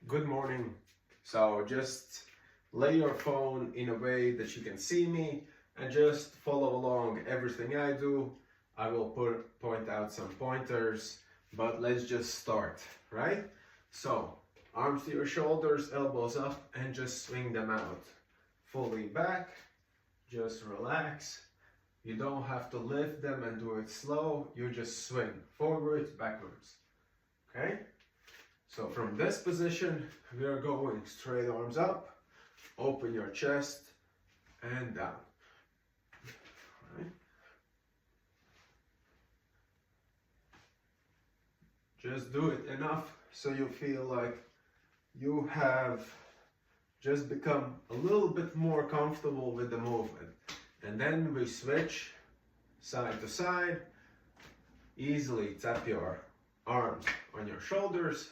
Good morning. So just lay your phone in a way that you can see me and just follow along everything I do. I will point out some pointers, but let's just start, right? So arms to your shoulders, elbows up, and just swing them out. Fully back, just relax. You don't have to lift them and do it slow. You just swing forwards, backwards, okay? So from this position, we are going straight arms up, open your chest, and down. Right. Just do it enough so you feel like you have just become a little bit more comfortable with the movement. And then we switch side to side. Easily tap your arms on your shoulders.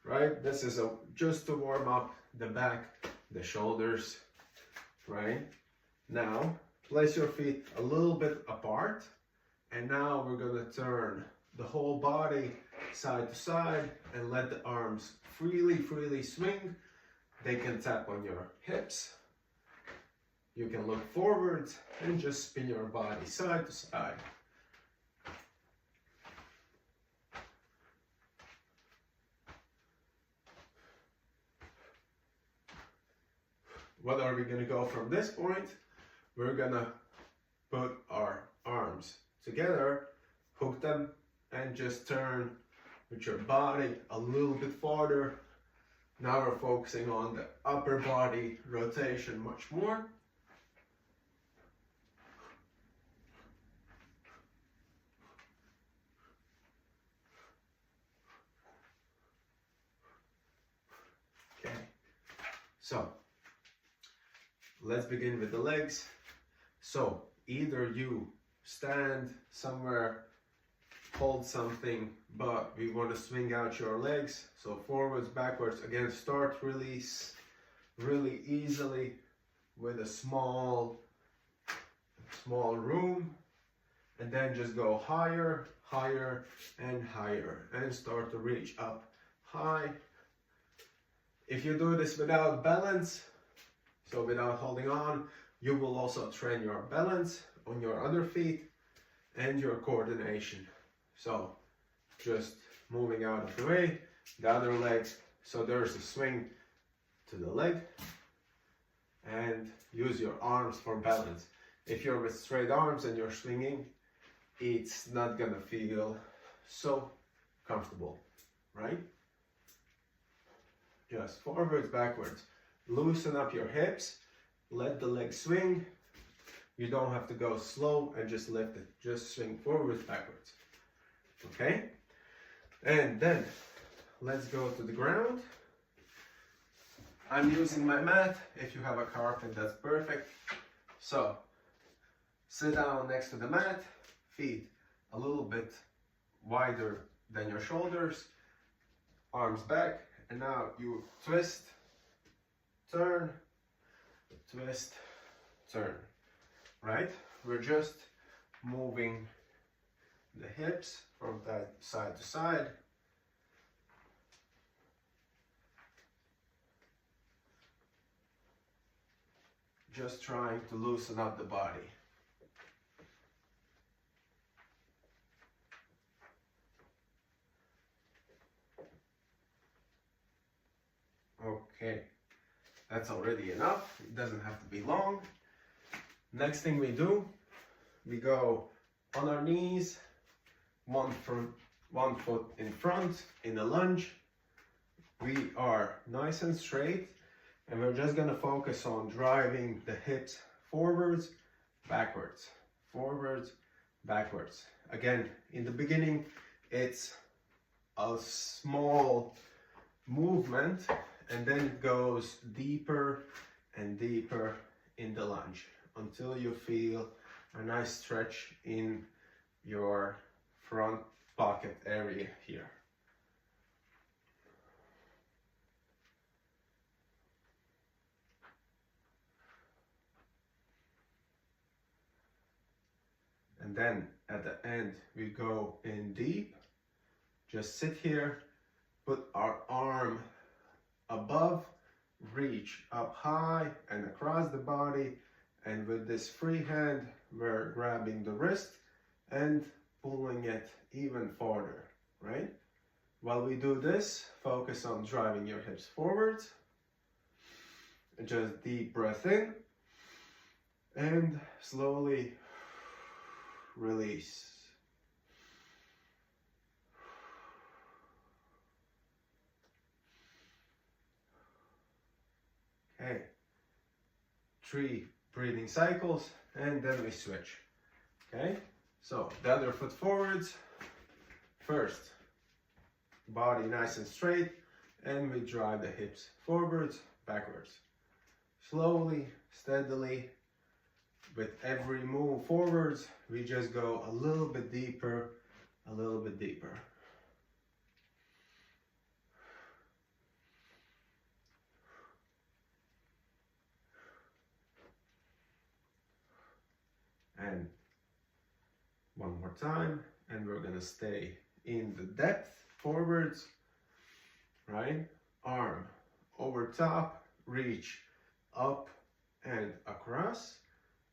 Right, this is just to warm up the back, the shoulders, right? Now, place your feet a little bit apart, and now we're gonna turn the whole body side to side and let the arms freely swing. They can tap on your hips. You can look forwards and just spin your body side to side. What are we gonna go from this point? We're gonna put our arms together, hook them, and just turn with your body a little bit farther. Now we're focusing on the upper body rotation much more. Okay, so let's begin with the legs. So either you stand somewhere, hold something, but we want to swing out your legs. So forwards, backwards. Again, start, release really easily with a small room. And then just go higher, higher, and higher. And start to reach up high. If you do this without balance, so without holding on, you will also train your balance on your other feet and your coordination. So just moving out of the way, the other leg. So there's a swing to the leg and use your arms for balance. If you're with straight arms and you're swinging, it's not gonna feel so comfortable, right? Just forwards, backwards. Loosen up your hips, let the leg swing. You don't have to go slow and just lift it. Just swing forwards, backwards. Okay? And then let's go to the ground. I'm using my mat. If you have a carpet, that's perfect. So sit down next to the mat, feet a little bit wider than your shoulders, arms back, and now you twist, turn, twist, turn, right? We're just moving the hips from that side to side. Just trying to loosen up the body. Okay. That's already enough. It doesn't have to be long. Next thing we do, we go on our knees, one foot in front in a lunge. We are nice and straight, and we're just gonna focus on driving the hips forwards, backwards, forwards, backwards. Again, in the beginning, it's a small movement, and then it goes deeper and deeper in the lunge until you feel a nice stretch in your front pocket area here. And then at the end, we go in deep. Just sit here, put our arm reach up high and across the body, and with this free hand we're grabbing the wrist and pulling it even farther, right? While we do this, focus on driving your hips forwards. Just deep breath in and slowly release. Okay, 3 breathing cycles and then we switch. Okay, so the other foot forwards. First, body nice and straight, and we drive the hips forwards, backwards. Slowly, steadily, with every move forwards, we just go a little bit deeper, a little bit deeper. And one more time, and we're gonna stay in the depth forwards, right? Arm over top, reach up and across,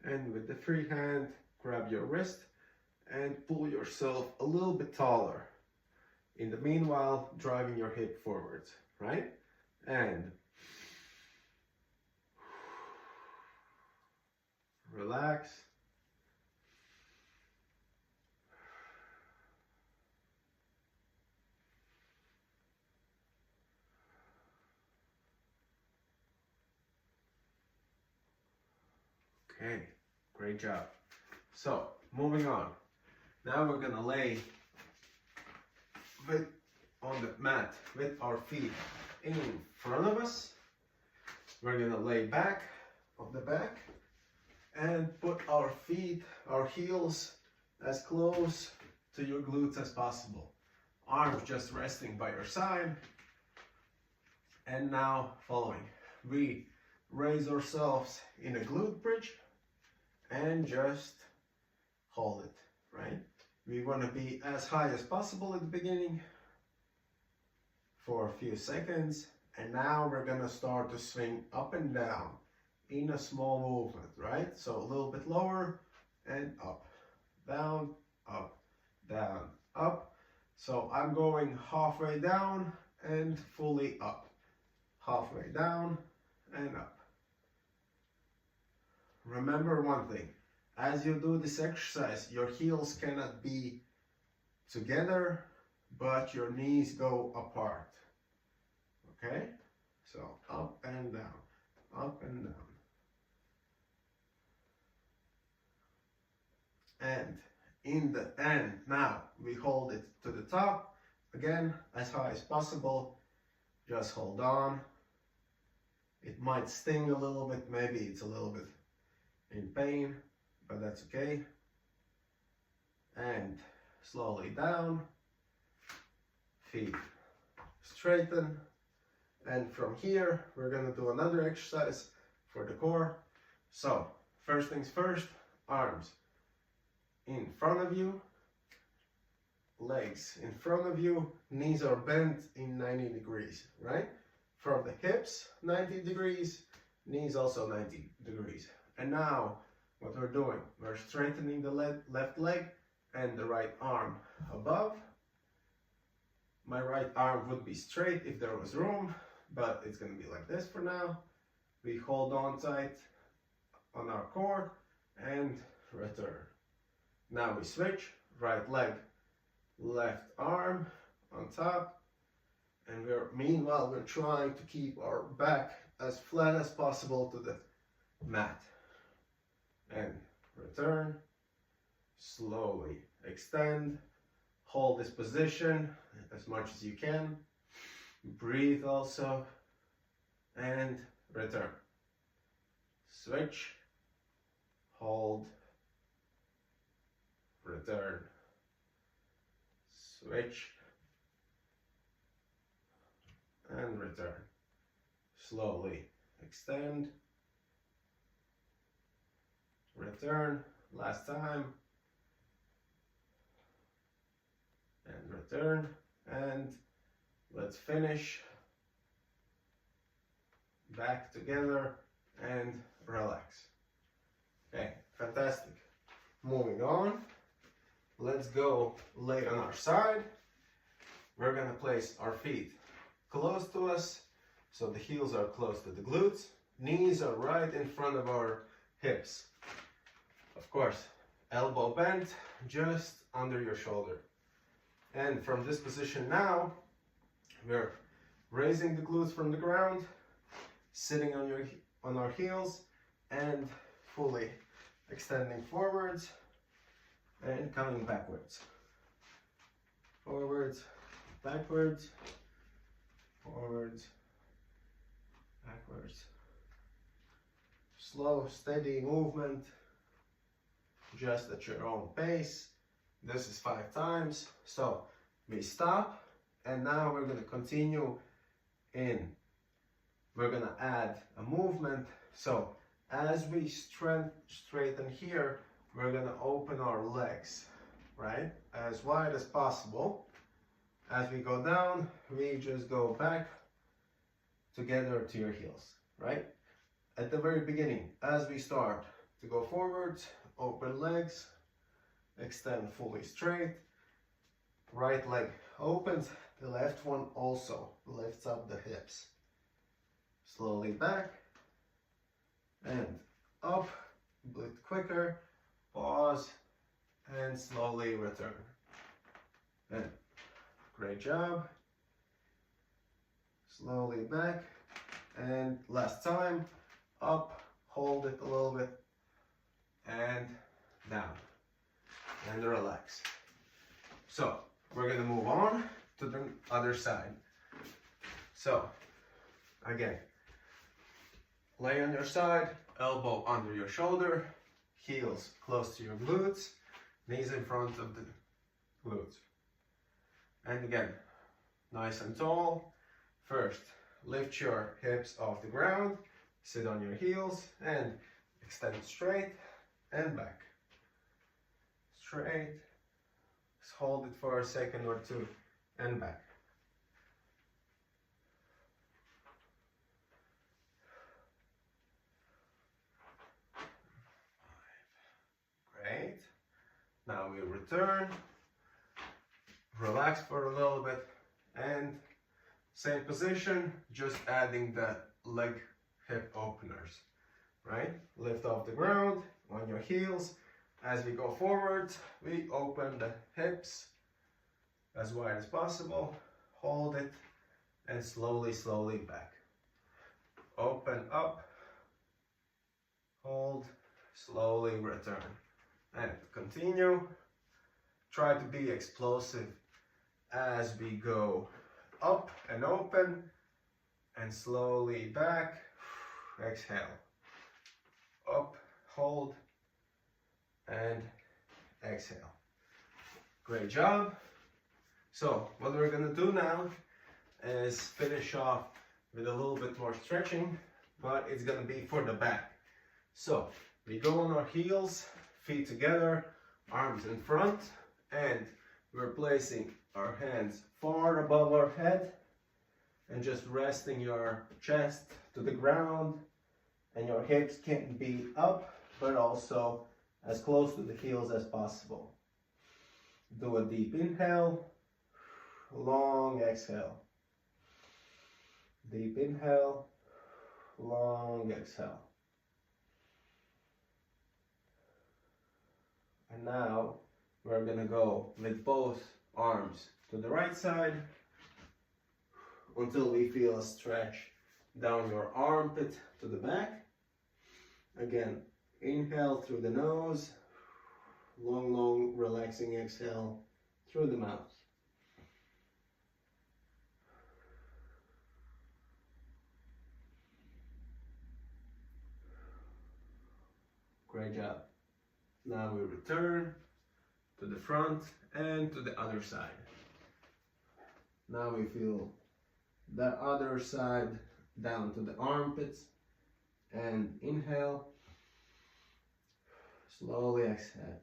and with the free hand, grab your wrist and pull yourself a little bit taller. In the meanwhile, driving your hip forwards, right? And relax. Okay, great job. So, moving on. Now we're gonna lay on the mat with our feet in front of us. We're gonna lay back on the back and put our feet, our heels, as close to your glutes as possible. Arms just resting by your side. And now following, we raise ourselves in a glute bridge and just hold it, right? We want to be as high as possible at the beginning for a few seconds, and now we're gonna start to swing up and down in a small movement, right? So a little bit lower and up, down, up, down, up. So I'm going halfway down and fully up, halfway down and up. Remember one thing, as you do this exercise, your heels cannot be together, but your knees go apart, okay? So up and down, up and down. And in the end, now we hold it to the top, again, as high as possible, just hold on. It might sting a little bit, maybe it's a little bit in pain, but that's okay. And slowly down, feet straighten, and from here we're gonna do another exercise for the core. So first things first, arms in front of you, legs in front of you, knees are bent in 90 degrees, right? From the hips 90 degrees, knees also 90 degrees. And now what we're doing, we're strengthening the left leg and the right arm above. My right arm would be straight if there was room, but it's going to be like this for now. We hold on tight on our core and return. Now we switch, right leg, left arm on top, and meanwhile we're trying to keep our back as flat as possible to the mat. And return, slowly extend, hold this position as much as you can, breathe also, and return. Switch, hold, return, switch, and return. Slowly extend, return, last time, and return, and let's finish back together, and relax. Okay, fantastic. Moving on, let's go lay on our side. We're gonna place our feet close to us, so the heels are close to the glutes. Knees are right in front of our hips. Of course, elbow bent just under your shoulder. And from this position now, we're raising the glutes from the ground, sitting on our heels, and fully extending forwards and coming backwards. Forwards, backwards, forwards, backwards. Slow, steady movement, just at your own pace. This is 5 times. So we stop, and now we're going to continue in. We're going to add a movement. So as we straighten here, we're going to open our legs, right? As wide as possible. As we go down, we just go back together to your heels, right? At the very beginning, as we start to go forwards, open legs, extend fully straight. Right leg opens, the left one also lifts up the hips. Slowly back and up, a bit quicker, pause, and slowly return. And great job. Slowly back, and last time, up, hold it a little bit, and down, and relax. So we're gonna move on to the other side. So again, lay on your side, elbow under your shoulder, heels close to your glutes, knees in front of the glutes. And again, nice and tall. First, lift your hips off the ground, sit on your heels, and extend straight and back. Straight, just hold it for a second or two, and back. Great. Now we return, relax for a little bit, and same position, just adding the leg hip openers, right? Lift off the ground on your heels. As we go forward, we open the hips as wide as possible, hold it, and slowly, slowly back. Open up, hold, slowly return, and continue. Try to be explosive as we go up and open, and slowly back. Exhale, up, hold, and exhale. Great job. So what we're gonna do now is finish off with a little bit more stretching, but it's gonna be for the back. So we go on our heels, feet together, arms in front, and we're placing our hands far above our head and just resting your chest to the ground, and your hips can be up but also as close to the heels as possible. Do a deep inhale, long exhale. Deep inhale, long exhale. And now we're gonna go with both arms to the right side until we feel a stretch down your armpit to the back. Again, inhale through the nose, long, long, relaxing exhale through the mouth. Great job. Now we return to the front and to the other side. Now we feel the other side down to the armpits, and inhale, slowly exhale.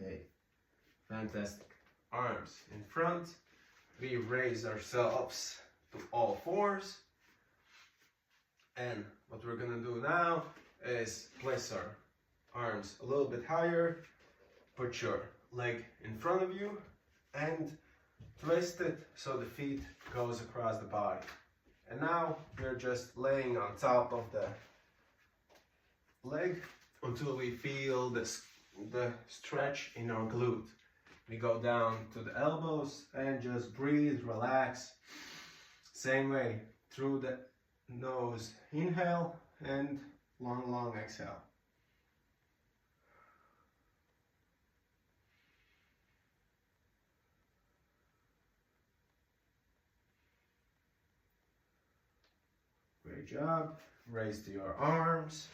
Okay, fantastic. Arms in front. We raise ourselves to all fours. And what we're gonna do now is place our arms a little bit higher. Put your leg in front of you and twist it so the feet goes across the body. And now we're just laying on top of the leg until we feel the stretch in our glute. We go down to the elbows and just breathe, relax. Same way, through the nose, inhale, and long exhale. Great job. Raise your arms,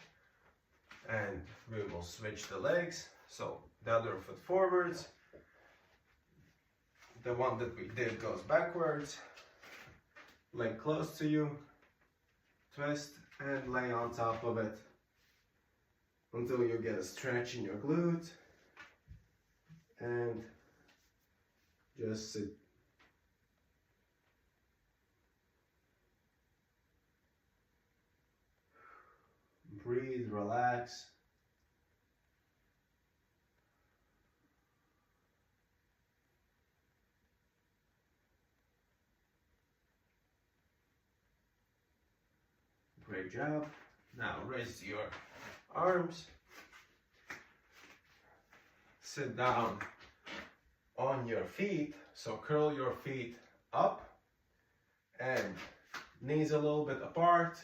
and we will switch the legs. So the other foot forwards. The one that we did goes backwards. Leg close to you. Twist and lay on top of it until you get a stretch in your glute. And just sit. Breathe, relax. Great job. Now raise your arms. Sit down on your feet. So curl your feet up and knees a little bit apart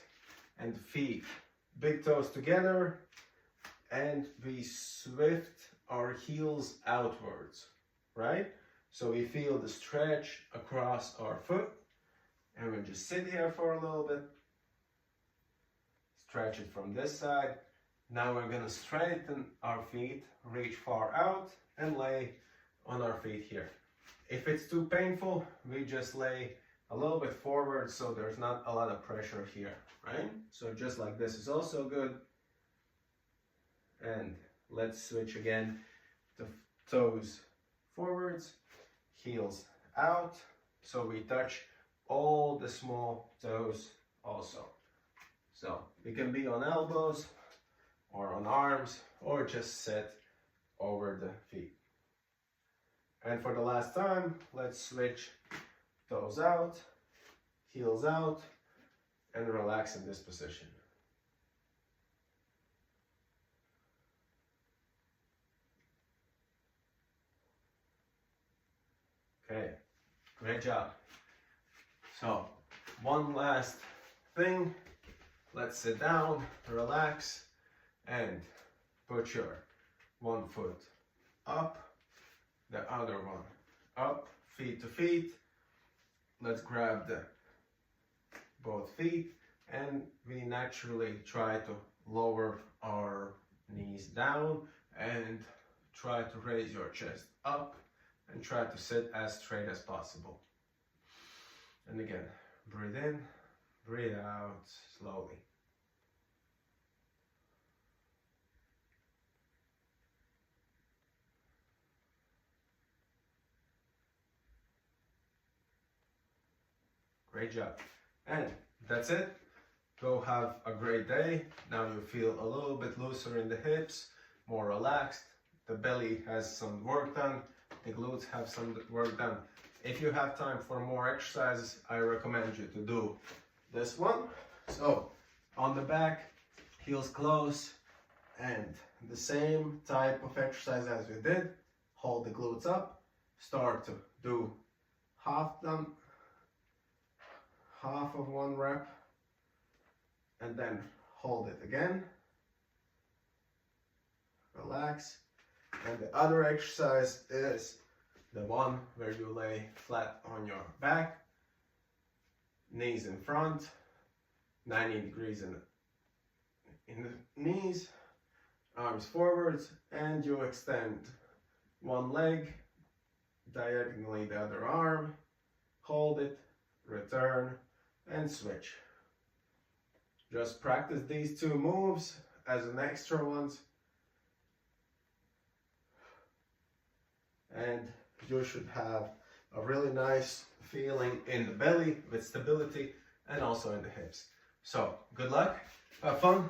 and feet big toes together, and we swift our heels outwards, right? So we feel the stretch across our foot, and we just sit here for a little bit. Stretch it from this side. Now we're gonna straighten our feet, reach far out, and lay on our feet here. If it's too painful, we just lay a little bit forward so there's not a lot of pressure here, right? So just like this is also good. And let's switch again to toes forwards, heels out. So we touch all the small toes also. So we can be on elbows or on arms or just sit over the feet. And for the last time, let's switch toes out, heels out, and relax in this position. Okay, great job. So, one last thing. Let's sit down, relax, and put your one foot up, the other one up, feet to feet. Let's grab both feet, and we naturally try to lower our knees down and try to raise your chest up and try to sit as straight as possible. And again, breathe in, breathe out slowly. Great job. And that's it. Go have a great day. Now you feel a little bit looser in the hips, more relaxed. The belly has some work done. The glutes have some work done. If you have time for more exercises, I recommend you to do this one. So on the back, heels close, and the same type of exercise as we did. Hold the glutes up. Start to do half them. Half of one rep, and then hold it again. Relax. And the other exercise is the one where you lay flat on your back, knees in front, 90 degrees in the knees, arms forwards, and you extend one leg diagonally the other arm, hold it, return, and switch. Just practice these two moves as an extra ones. and you should have a really nice feeling in the belly with stability and also in the hips. So good luck, have fun.